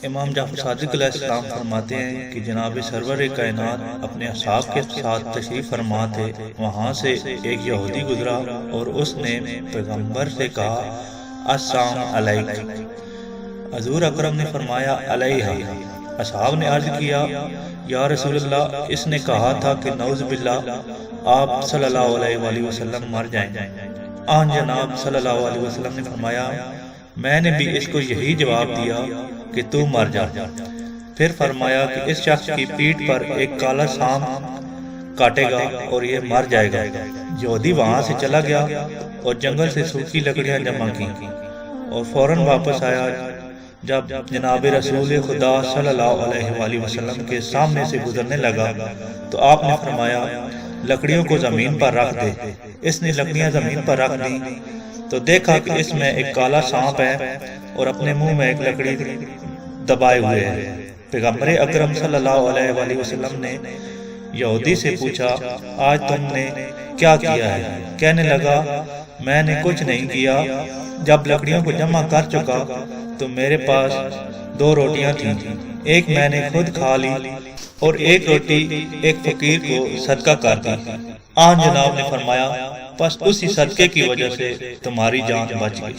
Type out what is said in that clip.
امام جعفر صادق علیہ السلام فرماتے ہیں کہ جناب سرور کائنات اپنے اصحاب کے ساتھ تشریف فرما تھے۔ وہاں سے ایک یہودی گزرا اور اس نے پیغمبر سے کہا السلام علیک۔ حضور اکرم نے فرمایا علیہ۔ اصحاب نے عرض کیا یا رسول اللہ، اس نے کہا تھا کہ نعوذ باللہ آپ صلی اللہ علیہ وآلہ وسلم مر جائیں۔ آن جناب صلی اللہ علیہ وسلم نے فرمایا میں نے بھی اس کو یہی جواب دیا کہ تو مر جا۔ پھر فرمایا کہ اس شخص کی پیٹھ پر ایک کالا سانپ کاٹے گا اور یہ مر جائے گا۔ یہودی وہاں سے چلا گیا اور جنگل سے سوکھی لکڑیاں جمع کی اور فوراً واپس آیا۔ جب جناب رسول خدا صلی اللہ علیہ وآلہ وسلم کے سامنے سے گزرنے لگا تو آپ نے فرمایا لکڑیوں کو زمین پر رکھ دے۔ اس نے لکڑیاں زمین پر رکھ دی تو دیکھا کہ اس میں ایک کالا سانپ ہے اور اپنے منہ میں ایک لکڑی دبائے ہوئے ہے۔ پیغمبر اکرم صلی اللہ علیہ وآلہ وسلم نے یہودی سے پوچھا آج تم نے کیا کیا ہے؟ کہنے لگا میں نے کچھ نہیں کیا۔ جب لکڑیوں کو جمع کر چکا تو میرے پاس 2 روٹیاں تھیں، ایک میں نے خود کھا لی اور ایک روٹی ایک فقیر کو صدقہ کر دی۔ آن جناب نے فرمایا بس اسی صدقے کی وجہ سے تمہاری جان بچ گئی۔